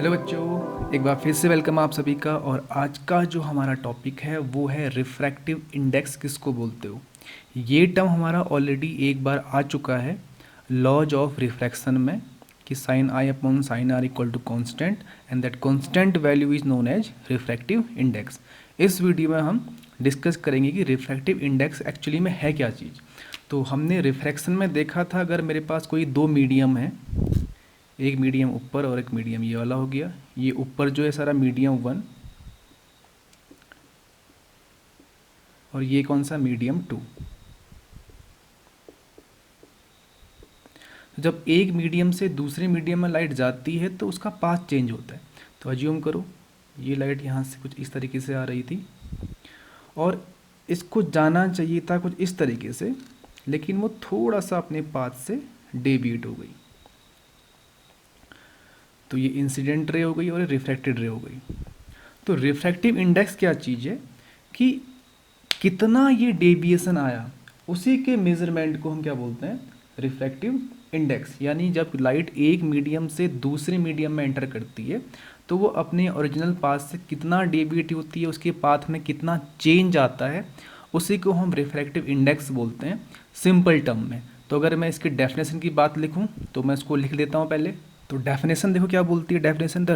Hello बच्चों, एक बार फिर से वेलकम आप सभी का। और आज का जो हमारा टॉपिक है वो है रिफ्रैक्टिव इंडेक्स किसको बोलते हो। ये टर्म हमारा ऑलरेडी एक बार आ चुका है लॉज ऑफ रिफ्रैक्शन में कि sine i upon sine r equal to constant and that constant value is known as refractive index. इस वीडियो में हम डिस्कस करेंगे कि रिफ्रैक्टिव इंडेक्स एक्चुअली में है क्या चीज़। तो हमने रिफ्रैक्शन में देखा था, अगर मेरे पास कोई दो मीडियम है, एक मीडियम ऊपर और एक मीडियम ये वाला हो गया, ये ऊपर जो है सारा मीडियम 1 और ये कौन सा मीडियम 2। जब एक मीडियम से दूसरे मीडियम में लाइट जाती है तो उसका पाथ चेंज होता है। तो अज्यूम करो ये लाइट यहाँ से कुछ इस तरीके से आ रही थी और इसको जाना चाहिए था कुछ इस तरीके से, लेकिन वो थोड़ा सा अपने पाथ से डेविएट हो गई। तो ये इंसिडेंट रे हो गई और रिफ्रैक्टेड रे हो गई। तो रिफ्रैक्टिव इंडेक्स क्या चीज़ है कि कितना ये डेविएशन आया, उसी के मेजरमेंट को हम क्या बोलते हैं, रिफ्रैक्टिव इंडेक्स। यानी जब लाइट एक मीडियम से दूसरे मीडियम में एंटर करती है तो वो अपने ओरिजिनल पाथ से कितना डेविएट होती है, उसके पाथ में कितना चेंज आता है, उसी को हम रिफ्रैक्टिव इंडेक्स बोलते हैं सिंपल टर्म में। तो अगर मैं इसकी डेफिनेशन की बात लिखूं तो मैं इसको लिख लेता हूं पहले। तो डेफिनेशन देखो क्या बोलती है definition, the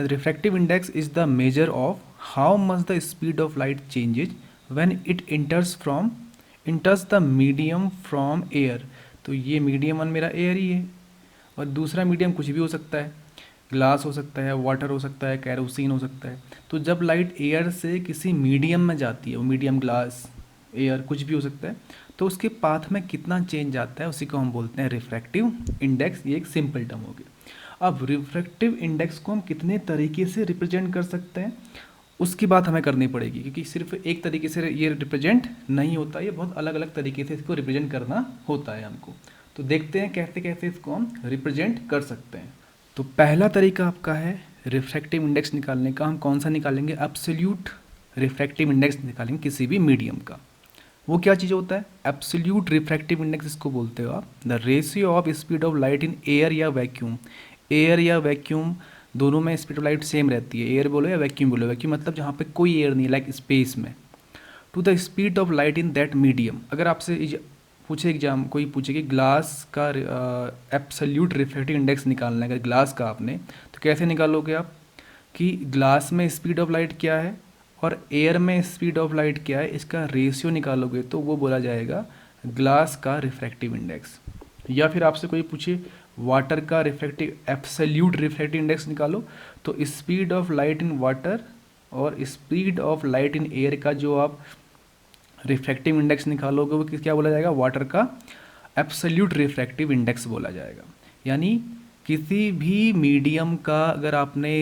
refractive index is the measure of how much the speed of light changes when it इंटर्स the medium from air. तो ये मीडियम वन मेरा एयर ही है और दूसरा मीडियम कुछ भी हो सकता है, ग्लास हो सकता है, वाटर हो सकता है, कैरोसिन हो सकता है। तो जब लाइट एयर से किसी मीडियम में जाती है, वो मीडियम ग्लास एयर कुछ भी हो सकता है, तो उसके पाथ में कितना चेंज आता है उसी को हम बोलते हैं रिफ्रैक्टिव इंडेक्स। ये एक सिंपल टर्म हो गया। अब रिफ्रैक्टिव इंडेक्स को हम कितने तरीके से रिप्रेजेंट कर सकते हैं उसकी बात हमें करनी पड़ेगी, क्योंकि सिर्फ एक तरीके से ये रिप्रेजेंट नहीं होता, ये बहुत अलग अलग तरीके से इसको रिप्रेजेंट करना होता है हमको। तो देखते हैं कैसे कैसे इसको हम रिप्रेजेंट कर सकते हैं। तो पहला तरीका आपका है रिफ्रैक्टिव इंडेक्स निकालने का। हम कौन सा निकालेंगे, एब्सोल्यूट रिफ्रैक्टिव इंडेक्स निकालेंगे किसी भी मीडियम का। वो क्या चीज़ होता है, एब्सोल्यूट रिफ्रैक्टिव इंडेक्स इसको बोलते हो आप, the ratio of speed of light in air या वैक्यूम। एयर या वैक्यूम दोनों में स्पीड ऑफ लाइट सेम रहती है, एयर बोलो या वैक्यूम बोलो। वैक्यूम मतलब जहाँ पे कोई एयर नहीं, लाइक स्पेस में, to the speed of light in that medium. अगर आपसे पूछे एग्जाम कोई पूछे कि ग्लास का एब्सोल्यूट रिफ्रैक्टिव इंडेक्स निकालना है, अगर ग्लास का आपने, तो कैसे निकालोगे आप कि ग्लास में स्पीड ऑफ लाइट क्या है और एयर में स्पीड ऑफ लाइट क्या है, इसका रेशियो निकालोगे तो वो बोला जाएगा ग्लास का रिफ्रैक्टिव इंडेक्स। या फिर आपसे कोई पूछे वाटर का रिफ्रैक्टिव एब्सोल्यूट रिफ्रैक्टिव इंडेक्स निकालो, तो speed of light in water और speed of light in air का जो आप रिफ्रैक्टिव इंडेक्स निकालोगे वो क्या बोला जाएगा, वाटर का एब्सोल्यूट रिफ्रैक्टिव इंडेक्स बोला जाएगा। यानी किसी भी मीडियम का अगर आपने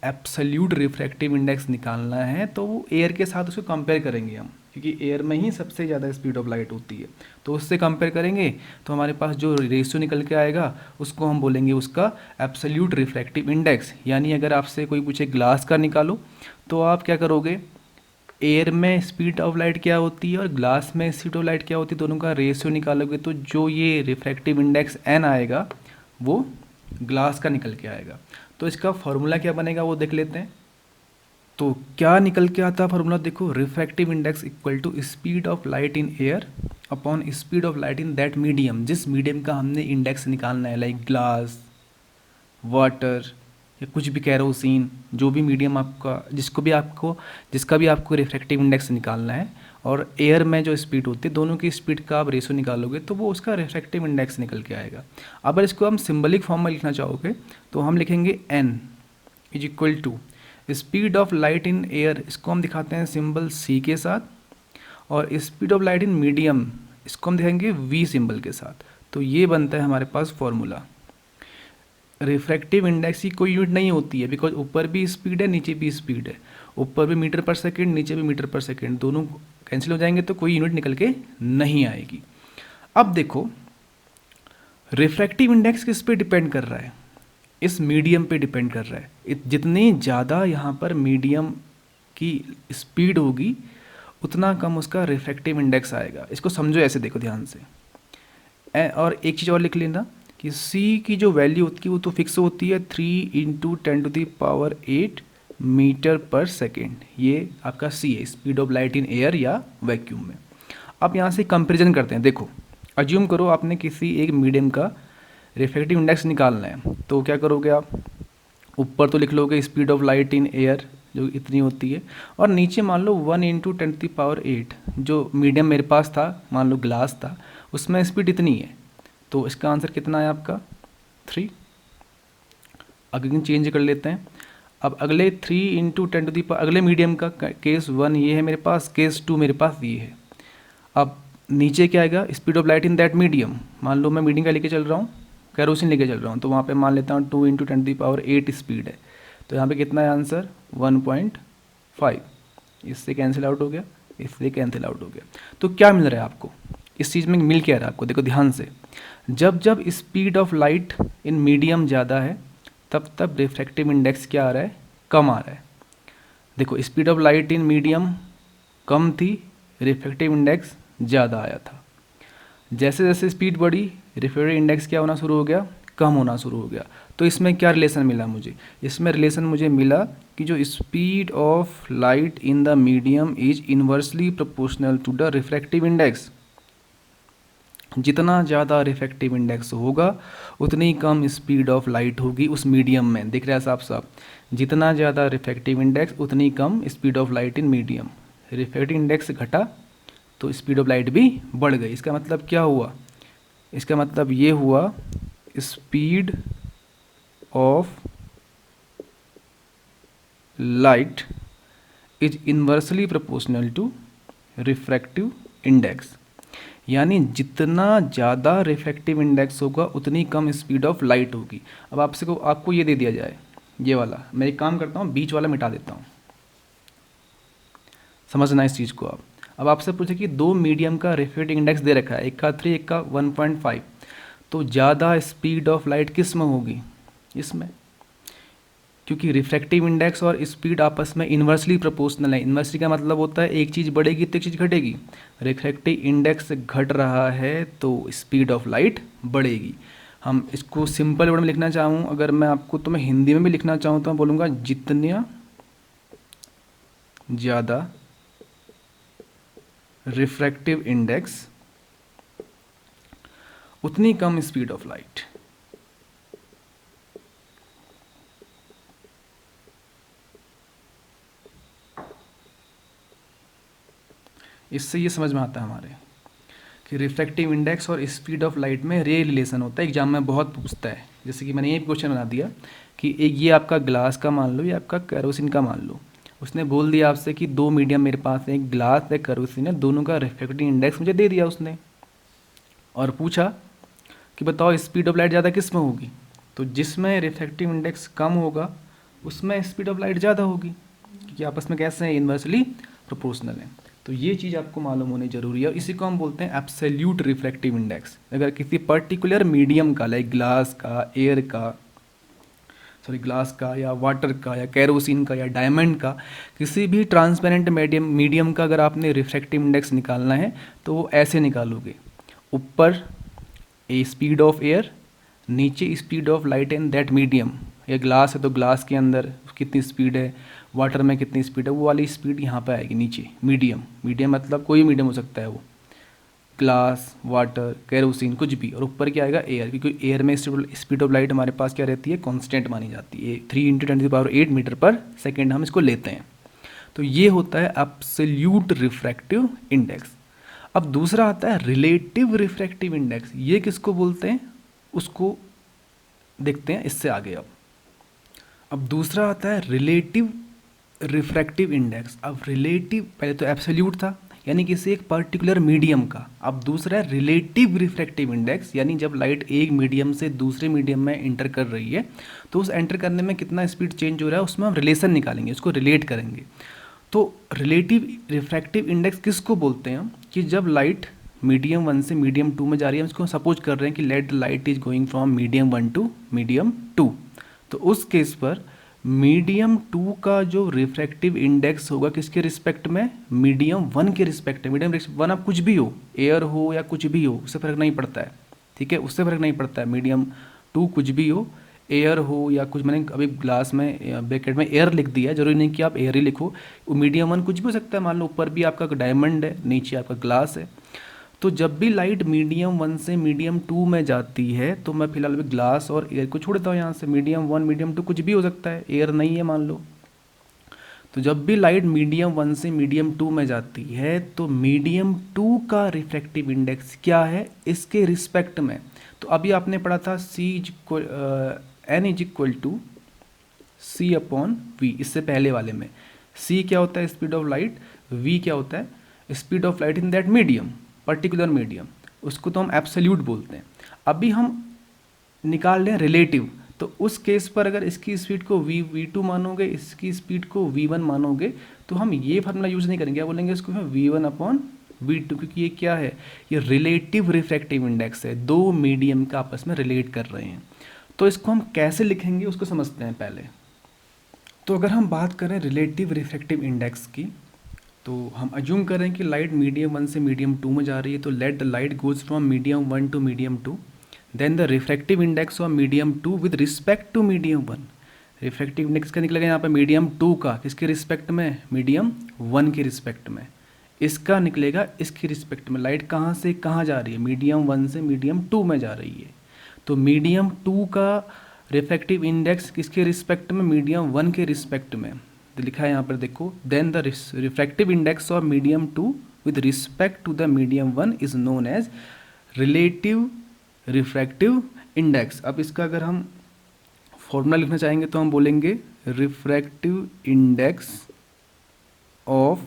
एब्सोल्यूट रिफ्रैक्टिव इंडेक्स निकालना है तो वो एयर के साथ उसको कंपेयर करेंगे हम, क्योंकि एयर में ही सबसे ज़्यादा स्पीड ऑफ लाइट होती है। तो उससे कंपेयर करेंगे तो हमारे पास जो रेशियो निकल के आएगा उसको हम बोलेंगे उसका एब्सोल्यूट रिफ्रैक्टिव इंडेक्स। यानी अगर आपसे कोई पूछे ग्लास का निकालो तो आप क्या करोगे, एयर में स्पीड ऑफ लाइट क्या होती है और ग्लास में स्पीड ऑफ लाइट क्या होती है, दोनों का रेशियो निकालोगे तो जो ये रिफ्रैक्टिव इंडेक्स एन आएगा वो ग्लास का निकल के आएगा। तो इसका फॉर्मूला क्या बनेगा वो देख लेते हैं। तो क्या निकल के आता है फार्मूला, देखो, refractive index equal to speed of light in air upon speed of light in that medium. जिस मीडियम का हमने इंडेक्स निकालना है, लाइक ग्लास, वाटर या कुछ भी, कैरोसिन, जो भी मीडियम आपका, जिसका भी आपको रिफ्रैक्टिव इंडेक्स निकालना है, और एयर में जो स्पीड होती है, दोनों की स्पीड का आप रेशो निकालोगे तो वो उसका रिफ्रैक्टिव इंडेक्स निकल के आएगा। अगर इसको हम सिंबलिक फॉर्म में लिखना चाहोगे तो हम लिखेंगे n is equal to speed of light in air, इसको हम दिखाते हैं सिंबल सी के साथ, और speed of light in medium इसको हम दिखाएंगे वी सिंबल के साथ। तो ये बनता है हमारे पास फॉर्मूला। रिफ्रैक्टिव इंडेक्स की कोई यूनिट नहीं होती है, बिकॉज ऊपर भी स्पीड है नीचे भी स्पीड है, ऊपर भी मीटर पर सेकेंड नीचे भी मीटर पर सेकेंड, दोनों कैंसिल हो जाएंगे तो कोई यूनिट निकल के नहीं आएगी। अब देखो रिफ्रैक्टिव इंडेक्स किस पे डिपेंड कर रहा है, इस मीडियम पे डिपेंड कर रहा है। जितनी ज़्यादा यहाँ पर मीडियम की स्पीड होगी उतना कम उसका रिफ्रैक्टिव इंडेक्स आएगा। इसको समझो ऐसे, देखो ध्यान से। और एक चीज़ और लिख लेना, कि c की जो वैल्यू होती है वो तो फिक्स होती है 3 इंटू 10⁸ मीटर पर सेकेंड। ये आपका c है, speed of light in air या वैक्यूम में। अब यहाँ से कंपैरिजन करते हैं। देखो, अज्यूम करो आपने किसी एक मीडियम का रिफ्रैक्टिव इंडेक्स निकालना है, तो क्या करोगे आप? ऊपर तो लिख लोगे speed of light in air जो इतनी होती है, और नीचे मान लो 1 इंटू 10⁸ जो मीडियम मेरे पास था, मान लो ग्लास था, उसमें स्पीड इतनी है। तो इसका आंसर कितना है आपका? 3। अगेन चेंज कर लेते हैं। अब अगले 3 इंटू 10 अगले मीडियम का केस 1 ये है मेरे पास, केस 2 मेरे पास ये है। अब नीचे क्या आएगा? Speed of light in that medium. मान लो मैं मीडियम का लेके चल रहा हूँ, कैरोसिन लेके चल रहा हूँ, तो वहाँ पे मान लेता हूँ 2 इंटू 10⁸ स्पीड है। तो यहाँ पे कितना है आंसर? 1.5। इससे कैंसिल आउट हो गया, इससे कैंसिल आउट हो गया। तो क्या मिल रहा है आपको? इस चीज़ में मिल क्या रहा है आपको? देखो ध्यान से, जब जब speed of light in medium ज़्यादा है तब तब रिफ्रैक्टिव इंडेक्स क्या आ रहा है? कम आ रहा है। देखो, speed of light in medium कम थी, रिफ्रैक्टिव इंडेक्स ज़्यादा आया था। जैसे जैसे स्पीड बढ़ी, रिफ्रैक्टिव इंडेक्स क्या होना शुरू हो गया? कम होना शुरू हो गया। तो इसमें क्या रिलेशन मिला मुझे? इसमें रिलेशन मुझे मिला कि जो speed of light in the medium is inversely proportional to the refractive index. जितना ज़्यादा रिफ्रैक्टिव इंडेक्स होगा उतनी कम स्पीड ऑफ लाइट होगी उस मीडियम में। दिख रहा है साफ साफ? जितना ज़्यादा रिफ्रैक्टिव इंडेक्स उतनी कम speed of light in medium. Refractive index घटा तो स्पीड ऑफ लाइट भी बढ़ गई। इसका मतलब क्या हुआ? इसका मतलब ये हुआ speed of light is inversely proportional to refractive index. यानी जितना ज़्यादा रिफ्रैक्टिव इंडेक्स होगा उतनी कम स्पीड ऑफ लाइट होगी। अब आपको ये दे दिया जाए, ये वाला, मैं एक काम करता हूँ, बीच वाला मिटा देता हूँ, समझना इस चीज़ को आप। अब आपसे पूछे कि दो मीडियम का रिफ्रैक्टिव इंडेक्स दे रखा है, एक का 3 एक का 1.5, तो ज़्यादा स्पीड ऑफ लाइट किस में होगी? इसमें, क्योंकि रिफ्रैक्टिव इंडेक्स और स्पीड आपस में इन्वर्सली प्रोपोर्शनल है। इन्वर्सली का मतलब होता है एक चीज़ बढ़ेगी तो एक चीज़ घटेगी। रिफ्रैक्टिव इंडेक्स घट रहा है तो स्पीड ऑफ लाइट बढ़ेगी। हम इसको सिंपल वर्ड में लिखना चाहूँ अगर मैं आपको, तो मैं हिंदी में भी लिखना चाहूँ तो मैं बोलूँगा जितना ज़्यादा रिफ्रैक्टिव इंडेक्स उतनी कम स्पीड ऑफ लाइट। इससे ये समझ में आता है हमारे कि रिफ्रैक्टिव इंडेक्स और स्पीड ऑफ लाइट में रे रिलेशन होता है। एग्जाम में बहुत पूछता है। जैसे कि मैंने ये क्वेश्चन बना दिया कि एक ये आपका ग्लास का मान लो या आपका केरोसिन का मान लो। उसने बोल दिया आपसे कि दो मीडियम मेरे पास है, एक ग्लास एक केरोसिन है, दोनों का रिफ्रैक्टिव इंडेक्स मुझे दे दिया उसने, और पूछा कि बताओ स्पीड ऑफ लाइट ज़्यादा किस में होगी? तो जिसमें रिफ्रैक्टिव इंडेक्स कम होगा उसमें स्पीड ऑफ लाइट ज़्यादा होगी, क्योंकि आपस में कैसे हैं? इन्वर्सली प्रोपोर्शनल है। तो ये चीज़ आपको मालूम होनी जरूरी है। इसी को हम बोलते हैं एब्सोल्यूट रिफ्रैक्टिव इंडेक्स। अगर किसी पर्टिकुलर मीडियम का, लाइक ग्लास का, एयर का, ग्लास का या वाटर का या केरोसिन का या डायमंड का, किसी भी ट्रांसपेरेंट मीडियम का अगर आपने रिफ्रैक्टिव इंडेक्स निकालना है तो वो ऐसे निकालोगे, ऊपर ए स्पीड ऑफ एयर, नीचे speed of light in that medium. ये ग्लास है तो ग्लास के अंदर कितनी स्पीड है, वाटर में कितनी स्पीड है, वो वाली स्पीड यहाँ पे आएगी नीचे। मीडियम, मीडियम मतलब कोई मीडियम हो सकता है वो, ग्लास, वाटर, केरोसिन, कुछ भी। और ऊपर क्या आएगा? एयर, क्योंकि एयर में स्पीड ऑफ लाइट हमारे पास क्या रहती है? कांस्टेंट मानी जाती है। 3 इंटू 10⁸ मीटर पर सेकेंड हम इसको लेते हैं। तो ये होता है एब्सोल्यूट रिफ्रैक्टिव इंडेक्स। अब दूसरा आता है रिलेटिव रिफ्रैक्टिव इंडेक्स। ये किसको बोलते हैं उसको देखते हैं इससे आगे। अब दूसरा आता है रिलेटिव रिफ्रैक्टिव इंडेक्स। अब रिलेटिव, पहले तो एब्सोल्यूट था यानी किसी एक पर्टिकुलर मीडियम का, अब दूसरा है रिलेटिव रिफ्रैक्टिव इंडेक्स, यानी जब लाइट एक मीडियम से दूसरे मीडियम में एंटर कर रही है तो उस एंटर करने में कितना स्पीड चेंज हो रहा है उसमें हम रिलेशन निकालेंगे, उसको रिलेट करेंगे। तो रिलेटिव रिफ्रैक्टिव इंडेक्स किसको बोलते हैं? कि जब लाइट मीडियम 1 से मीडियम 2 में जा रही है, हम इसको सपोज कर रहे हैं कि let light is going from medium 1 to medium 2, तो उस केस पर मीडियम 2 का जो रिफ्रैक्टिव इंडेक्स होगा किसके रिस्पेक्ट में? मीडियम 1 के रिस्पेक्ट में। मीडियम 1 आप कुछ भी हो, एयर हो या कुछ भी हो, उससे फर्क नहीं पड़ता है, ठीक है, उससे फ़र्क नहीं पड़ता है, मीडियम टू कुछ भी हो, एयर हो या कुछ, मैंने अभी ग्लास में ब्रैकेट में एयर लिख दिया है, जरूरी नहीं कि आप एयर ही लिखो, वो मीडियम वन कुछ भी हो सकता है, मान लो ऊपर भी आपका डायमंड है, नीचे आपका ग्लास है। तो जब भी लाइट मीडियम वन से मीडियम टू में जाती है तो मैं फिलहाल अभी ग्लास और एयर को छोड़ देता हूँ यहाँ से, मीडियम वन मीडियम टू कुछ भी हो सकता है, एयर नहीं है मान लो। तो जब भी लाइट मीडियम वन से मीडियम टू में जाती है तो मीडियम टू का रिफ्रैक्टिव इंडेक्स क्या है इसके रिस्पेक्ट में। तो अभी आपने पढ़ा था n is equal to c upon v, इससे पहले वाले में सी क्या होता है स्पीड ऑफ लाइट, वी क्या होता है speed of light in that medium, particular medium, उसको तो हम एब्सोल्यूट बोलते हैं। अभी हम निकाल रहे हैं रिलेटिव, तो उस केस पर अगर इसकी स्पीड को v2 मानोगे, इसकी स्पीड को v1 मानोगे, तो हम ये फार्मूला यूज़ नहीं करेंगे, क्या बोलेंगे इसको v1 अपॉन v2, क्योंकि ये क्या है, ये रिलेटिव रिफ्रैक्टिव इंडेक्स है, दो मीडियम का आपस में रिलेट कर रहे हैं। तो इसको हम कैसे लिखेंगे उसको समझते हैं पहले। तो अगर हम बात करें रिलेटिव रिफ्रैक्टिव इंडेक्स की, तो हम अज्यूम करें कि लाइट मीडियम वन से मीडियम टू में जा रही है, तो let the light goes from medium one to medium two, then the refractive index of medium two with respect to medium one. Refractive index का निकलेगा यहाँ पे मीडियम टू का किसके रिस्पेक्ट में, मीडियम वन के रिस्पेक्ट में, इसका निकलेगा इसके रिस्पेक्ट में। लाइट कहाँ से कहाँ जा रही है, मीडियम वन से मीडियम टू में जा रही है, तो मीडियम टू का रिफ्रैक्टिव इंडेक्स किसके रिस्पेक्ट में, मीडियम वन के रिस्पेक्ट में। तो लिखा है यहाँ पर देखो, then the refractive index of medium two with respect to the medium one is known as relative refractive index. अब इसका अगर हम फॉर्मूला लिखना चाहेंगे तो हम बोलेंगे refractive index of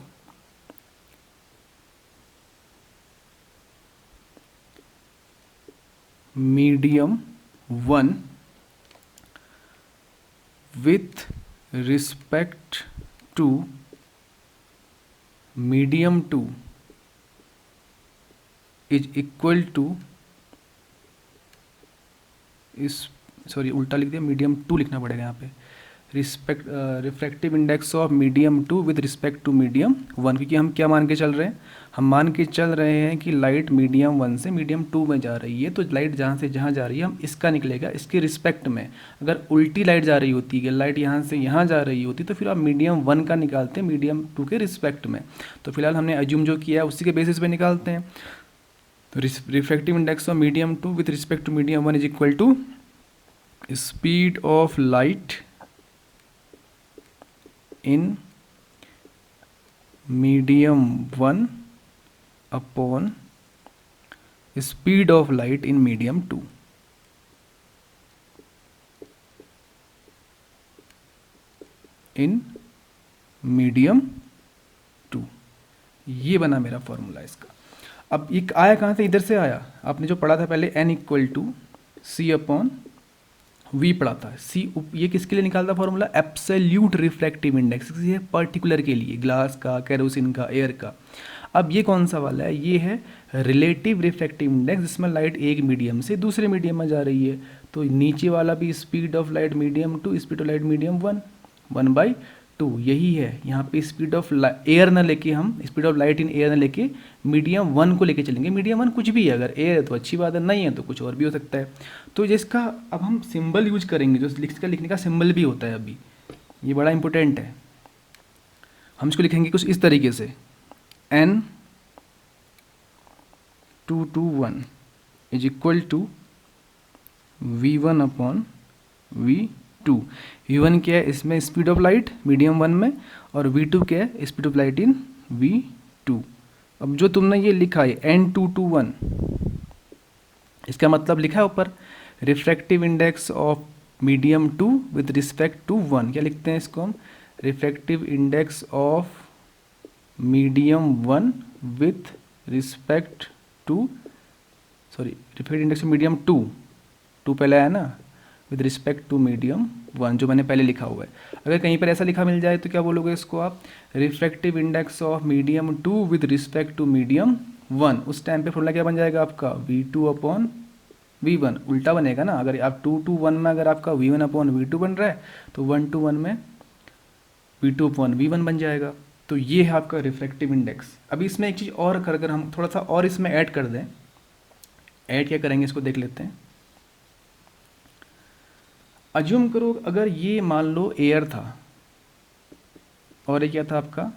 medium one with respect to medium 2 is equal to इस सॉरी उल्टा लिख दिया, मीडियम टू लिखना पड़ेगा यहाँ पे, refractive index of medium two with respect to medium one, क्योंकि हम क्या मान के चल रहे हैं, हम मान के चल रहे हैं कि लाइट मीडियम वन से मीडियम टू में जा रही है, तो लाइट जहाँ से जहाँ जा रही है हम इसका निकलेगा इसके रिस्पेक्ट में। अगर उल्टी लाइट जा रही होती है, लाइट यहाँ से यहाँ जा रही होती, तो फिर आप मीडियम वन का निकालते हैं मीडियम टू के रिस्पेक्ट में। तो फिलहाल हमने अज्यूम जो किया है उसी के बेसिस पे निकालते हैं। तो refractive index of medium two with respect to medium one is equal to speed of light in medium 1 upon speed of light in medium 2। In medium 2, ये बना मेरा फॉर्मूला इसका। अब ये आया कहाँ से, इधर से आया, आपने जो पढ़ा था पहले n equal to c upon v पढ़ा था। सी ये किसके लिए निकालता फॉर्मूला, एब्सोल्यूट रिफ्रैक्टिव इंडेक्स, किसी पर्टिकुलर के लिए, ग्लास का, केरोसिन का, एयर का। अब ये कौन सा वाला है, ये है रिलेटिव रिफ्रैक्टिव इंडेक्स, जिसमें लाइट एक मीडियम से दूसरे मीडियम में जा रही है। तो नीचे वाला भी speed of light medium two, speed of light medium one, 1/2 यही है। यहाँ पे स्पीड ऑफ एयर ना लेके, हम speed of light in air ना लेके मीडियम वन को लेके चलेंगे। मीडियम वन कुछ भी है, अगर एयर है तो अच्छी बात है, नहीं है तो कुछ और भी हो सकता है। तो जिसका अब हम सिंबल यूज करेंगे, जो लिखने का सिंबल भी होता है, अभी ये बड़ा इंपॉर्टेंट है। हम इसको लिखेंगे कुछ इस तरीके से, N221 is equal to V1 upon V2। V1 क्या है, इसमें speed of light medium one में, और V2 क्या है, speed of light in V2। अब जो तुमने ये लिखा है N221, इसका मतलब लिखा है ऊपर refractive index of medium two with respect to one. क्या लिखते हैं इसको हम, refractive index of medium one with respect to, sorry refractive index of medium two पहले आया ना, with respect to medium one, जो मैंने पहले लिखा हुआ है। अगर कहीं पर ऐसा लिखा मिल जाए तो क्या बोलोगे इसको आप, refractive index of medium two with respect to medium one. उस टाइम पे फॉर्मूला क्या बन जाएगा आपका, V2 अपॉन V1। उल्टा बनेगा ना, अगर आप 2-1 में अगर आपका V1 अपॉन V2 बन रहा है, तो 1-1 में V2 अपॉन V1 बन जाएगा। तो ये है आपका रिफ्रैक्टिव इंडेक्स। अभी इसमें एक चीज़ और अगर हम थोड़ा सा और इसमें ऐड कर दें, ऐड क्या करेंगे इसको देख लेते हैं। अज्यूम करो अगर ये मान लो एयर था और ये क्या था आपका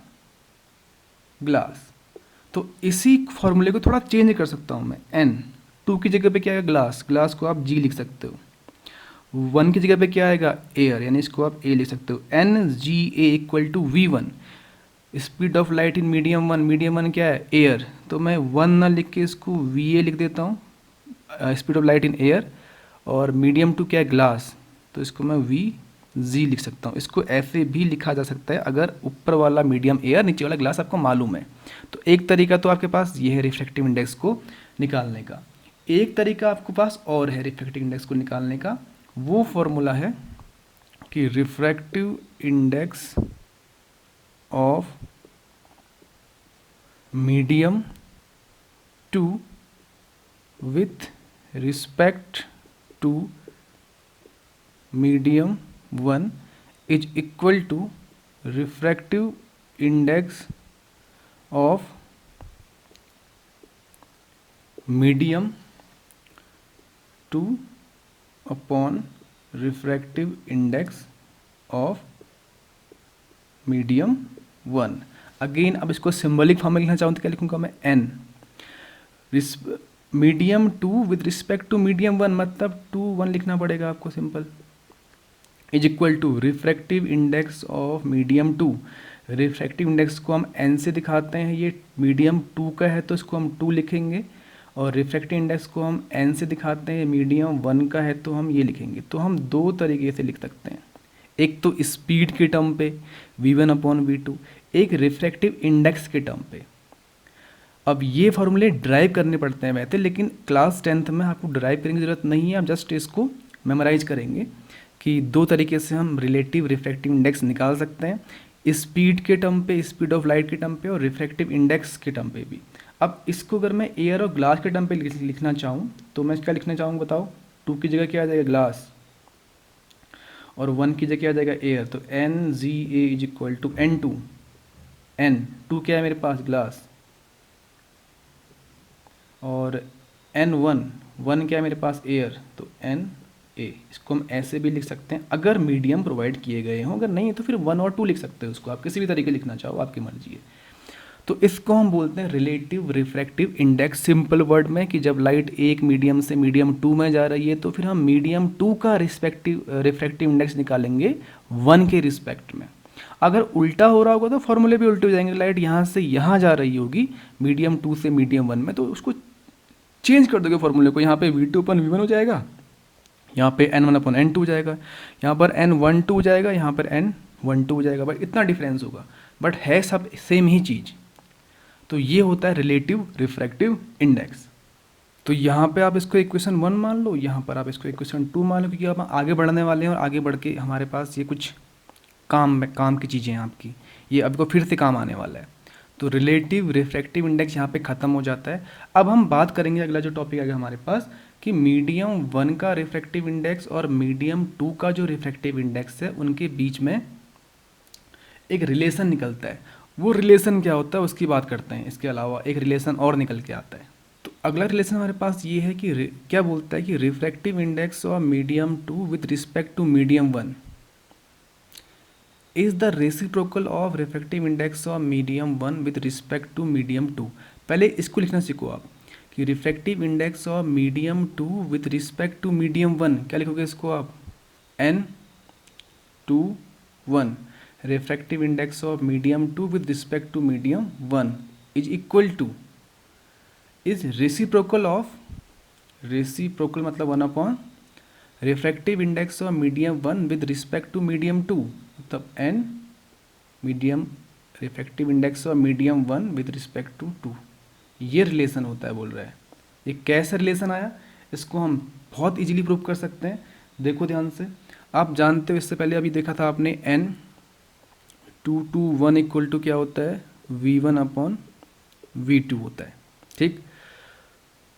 ग्लास, तो इसी फॉर्मूले को थोड़ा चेंज कर सकता हूँ मैं। एन टू की जगह पे क्या है ग्लास, ग्लास को आप जी लिख सकते हो। वन की जगह पे क्या आएगा एयर, यानी इसको आप ए लिख सकते हो। N g a equal to v one, speed of light in medium one, medium one क्या है एयर, तो मैं वन ना लिख के इसको वी ए लिख देता हूँ, speed of light in air. और मीडियम टू क्या है ग्लास, तो इसको मैं वी जी लिख सकता हूँ। इसको ऐसे भी लिखा जा सकता है अगर ऊपर वाला मीडियम एयर नीचे वाला ग्लास आपको मालूम है। तो एक तरीका तो आपके पास ये है रिफ्रैक्टिव इंडेक्स को निकालने का। एक तरीका आपके पास और है रिफ्रैक्टिव इंडेक्स को निकालने का, वो फॉर्मूला है कि refractive index of medium two with respect to medium one is equal to refractive index of medium two upon refractive index of medium one. Again अब इसको सिंबलिक फॉर्म में लिखना चाहूँ तो क्या लिखूंगा मैं n medium two with respect to medium one, मतलब टू वन लिखना पड़ेगा आपको simple, is equal to refractive index of medium two. Refractive index को हम एन से दिखाते हैं, ये मीडियम टू का है तो इसको हम टू लिखेंगे, और रिफ्रैक्टिव इंडेक्स को हम एन से दिखाते हैं, मीडियम वन का है तो हम ये लिखेंगे। तो हम दो तरीके से लिख सकते हैं, एक तो स्पीड के टर्म पे v one upon v two, एक रिफ्रैक्टिव इंडेक्स के टर्म पे। अब ये फॉर्मूले ड्राइव करने पड़ते हैं वैसे, लेकिन क्लास 10th में आपको ड्राइव करने की ज़रूरत नहीं है, आप जस्ट इसको मेमोराइज करेंगे कि दो तरीके से हम रिलेटिव रिफ्रैक्टिव इंडेक्स निकाल सकते हैं, स्पीड के टर्म पे, स्पीड ऑफ लाइट के टर्म पे, और रिफ्रैक्टिव इंडेक्स के टर्म पे भी। अब इसको अगर मैं एयर और ग्लास के टर्म पे लिखना चाहूँ तो मैं क्या लिखना चाहूँगा बताओ, टू की जगह क्या आ जाएगा ग्लास और वन की जगह क्या आ जाएगा एयर, तो n g a is equal to n two, n two क्या है मेरे पास ग्लास, और एन वन, वन क्या है मेरे पास एयर, तो एन ए। इसको हम ऐसे भी लिख सकते हैं अगर मीडियम प्रोवाइड किए गए हों, अगर नहीं है तो फिर वन और टू लिख सकते हो, उसको आप किसी भी तरीके लिखना चाहो आपकी मर्जी है। तो इसको हम बोलते हैं relative refractive index, simple word में कि जब लाइट एक मीडियम से मीडियम टू में जा रही है तो फिर हम मीडियम टू का रिफ्रैक्टिव इंडेक्स निकालेंगे वन के रिस्पेक्ट में। अगर उल्टा हो रहा होगा तो फॉर्मूले भी उल्टे हो जाएंगे, लाइट यहाँ से यहाँ जा रही होगी मीडियम टू से मीडियम वन में, तो उसको चेंज कर दोगे फॉर्मूले को, यहाँ पे v two upon v one हो जाएगा, यहाँ पे n one upon n two हो जाएगा, यहाँ पर एन वन टू हो जाएगा, यहाँ पर एन वन टू हो जाएगा, बट इतना डिफरेंस होगा, बट है सब सेम ही चीज़। तो ये होता है रिलेटिव रिफ्रैक्टिव इंडेक्स। तो यहाँ पे आप इसको इक्वेशन वन मान लो, यहाँ पर आप इसको इक्वेशन टू मान लो, क्योंकि आप आगे बढ़ने वाले हैं और आगे बढ़ के हमारे पास ये कुछ काम की चीज़ें हैं आपकी, ये आपको फिर से काम आने वाला है। तो रिलेटिव रिफ्रैक्टिव इंडेक्स यहाँ पे ख़त्म हो जाता है। अब हम बात करेंगे अगला जो टॉपिक आएगा हमारे पास कि मीडियम वन का रिफ्रैक्टिव इंडेक्स और मीडियम टू का जो रिफ्रैक्टिव इंडेक्स है उनके बीच में एक रिलेशन निकलता है। वो रिलेशन क्या होता है उसकी बात करते हैं, इसके अलावा एक रिलेशन और निकल के आता है। तो अगला रिलेशन हमारे पास ये है कि क्या बोलता है कि refractive index of medium two with respect to medium one is the reciprocal of refractive index of medium one with respect to medium two. पहले इसको लिखना सीखो आप कि refractive index of medium two with respect to medium one, क्या लिखोगे इसको आप n two one, refractive index of medium two with respect to medium one is equal to, is reciprocal of, reciprocal मतलब one upon refractive index of medium one with respect to medium two, मतलब n medium refractive index of medium one with respect to two. ये relation होता है बोल रहा है। ये कैसे रिलेशन आया, इसको हम बहुत इजीली प्रूव कर सकते हैं। देखो ध्यान से, आप जानते हो इससे पहले अभी देखा था आपने n two two one equal to क्या होता है v one upon v two होता है, ठीक।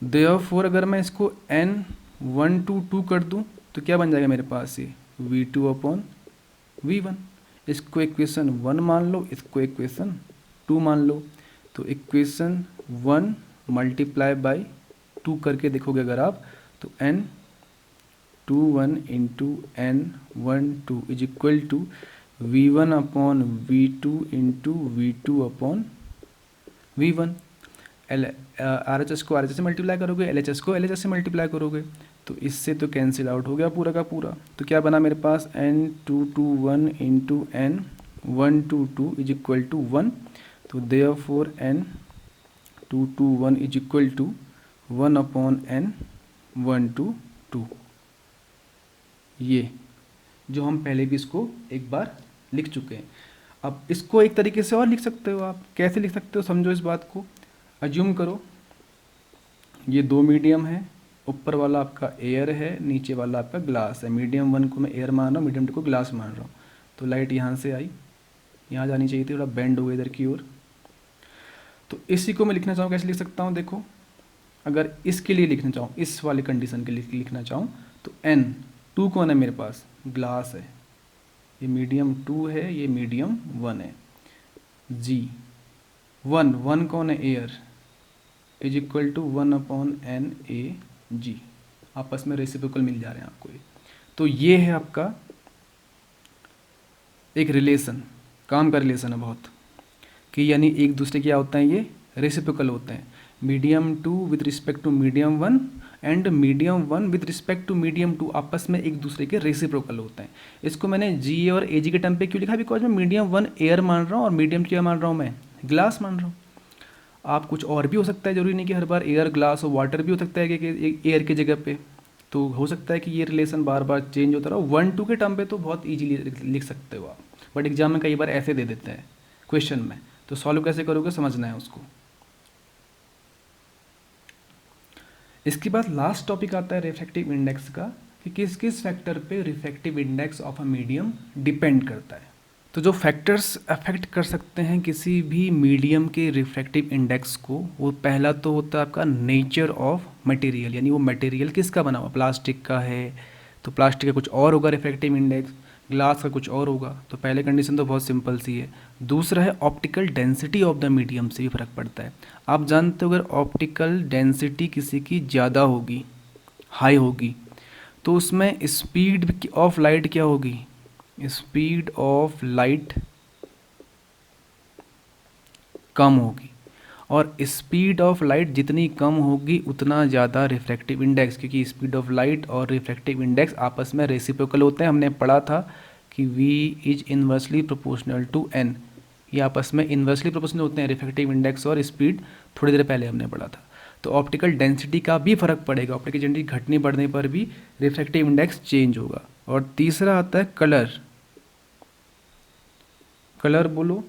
देयरफॉर अगर मैं इसको एन वन टू टू कर दूं तो क्या बन जाएगा मेरे पास ये v two upon v one. इसको इक्वेशन वन मान लो, इसको इक्वेशन टू मान लो, तो इक्वेशन वन मल्टीप्लाई बाई 2 करके देखोगे अगर आप, तो n21 into n12 is equal to v1 upon v2 into v2 upon v1। R H S को आर एच एस से मल्टीप्लाई करोगे, एल एच एस को एल एच एस से मल्टीप्लाई करोगे, तो इससे तो कैंसिल आउट हो गया पूरा का पूरा। तो क्या बना मेरे पास, n221 into n122 is equal to 1। तो therefore n221 is equal to 1 upon n122। ये जो हम पहले भी इसको एक बार लिख चुके हैं। अब इसको एक तरीके से और लिख सकते हो आप। कैसे लिख सकते हो, समझो इस बात को। अज्यूम करो ये दो मीडियम है, ऊपर वाला आपका एयर है, नीचे वाला आपका ग्लास है। मीडियम 1 को मैं एयर मान रहा हूँ, मीडियम 2 को ग्लास मान रहा हूँ। तो लाइट यहाँ से आई, यहाँ जानी चाहिए थी, थोड़ा बेंड हो गया इधर की ओर। तो इसी को मैं लिखना चाहूँ, कैसे लिख सकता हूँ देखो। अगर इसके लिए लिखना चाहूँ, इस वाली कंडीशन के लिए लिखना चाहूँ, तो n2 कौन है मेरे पास, ग्लास है, ये मीडियम 2 है, ये मीडियम 1 है। g1 कौन है, air, is equal to 1 upon NaG। आपस में रेसिप्रोकल मिल जा रहे हैं आपको ये। तो ये है आपका एक रिलेशन, काम का रिलेशन है बहुत, कि यानी एक दूसरे क्या होता है, ये रेसिप्रोकल होते हैं। Medium 2 with respect to medium 1 and medium 1 with respect to medium 2 आपस में एक दूसरे के रेसिप्रोकल होते हैं। इसको मैंने जी और AG के टर्म पे क्यों लिखा, बिकॉज मैं मीडियम 1 एयर मान रहा हूँ और मीडियम क्या मान रहा हूँ, मैं ग्लास मान रहा हूँ। आप कुछ और भी हो सकता है, जरूरी नहीं कि हर बार एयर ग्लास हो, वाटर भी हो सकता है कि एयर की जगह पे। तो हो सकता है कि ये रिलेशन बार बार चेंज होता रहा। 1-2 के टर्म पे तो बहुत ईजीली लिख सकते हो आप, बट एग्जाम में कई बार ऐसे दे देते हैं क्वेश्चन में, तो सॉल्व कैसे करोगे समझना है उसको। इसके बाद लास्ट टॉपिक आता है रिफ्रैक्टिव इंडेक्स का, कि किस किस फैक्टर पे refractive index of a medium depend करता है। तो जो फैक्टर्स अफेक्ट कर सकते हैं किसी भी मीडियम के रिफ्रैक्टिव इंडेक्स को, वो पहला तो होता है आपका नेचर ऑफ मटेरियल, यानी वो मटेरियल किसका बना हुआ, प्लास्टिक का है तो प्लास्टिक का कुछ और होगा रिफ्रैक्टिव इंडेक्स, ग्लास का कुछ और होगा। तो पहले कंडीशन तो बहुत सिंपल सी है। दूसरा है optical density of the medium से भी फर्क पड़ता है। आप जानते हो अगर ऑप्टिकल डेंसिटी किसी की ज़्यादा होगी, हाई होगी, तो उसमें स्पीड ऑफ लाइट क्या होगी, स्पीड ऑफ लाइट कम होगी। और स्पीड ऑफ लाइट जितनी कम होगी उतना ज़्यादा रिफ्रैक्टिव इंडेक्स, क्योंकि स्पीड ऑफ लाइट और रिफ्रैक्टिव इंडेक्स आपस में रेसिप्रोकल होते हैं। हमने पढ़ा था कि v is inversely proportional to n, ये आपस में इन्वर्सली प्रोपोर्शनल होते हैं, रिफ्रैक्टिव इंडेक्स और स्पीड, थोड़ी देर पहले हमने पढ़ा था। तो ऑप्टिकल डेंसिटी का भी फर्क पड़ेगा, ऑप्टिकल डेंसिटी घटने बढ़ने पर भी रिफ्रैक्टिव इंडेक्स चेंज होगा। और तीसरा आता है कलर, कलर बोलो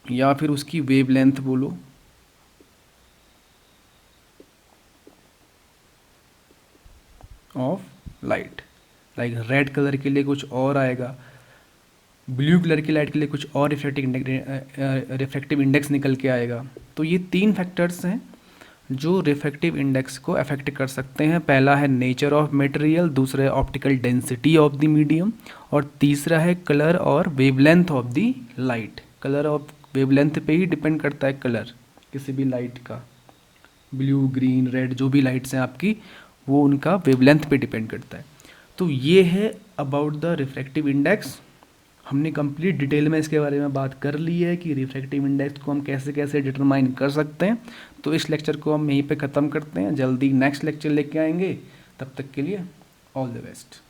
या फिर उसकी वेवलेंथ बोलो, of light. Like red colour के लिए कुछ और आएगा, ब्लू कलर की लाइट के लिए कुछ और रिफ्रैक्टिव इंडेक्स निकल के आएगा। तो ये 3 फैक्टर्स हैं जो रिफ्रैक्टिव इंडेक्स को अफेक्ट कर सकते हैं। पहला है नेचर ऑफ मटेरियल, दूसरा है optical density of the medium, और तीसरा है कलर और wavelength of the light. Colour और वेवलेंथ पे ही डिपेंड करता है कलर किसी भी लाइट का, ब्लू ग्रीन रेड जो भी लाइट्स हैं आपकी, वो उनका वेवलेंथ पे डिपेंड करता है। तो ये है अबाउट द रिफ्रैक्टिव इंडेक्स। हमने कंप्लीट डिटेल में इसके बारे में बात कर ली है कि रिफ्रैक्टिव इंडेक्स को हम कैसे कैसे डिटरमाइन कर सकते हैं। तो इस लेक्चर को हम यहीं पे ख़त्म करते हैं, जल्दी नेक्स्ट लेक्चर लेके आएंगे। तब तक के लिए ऑल द बेस्ट।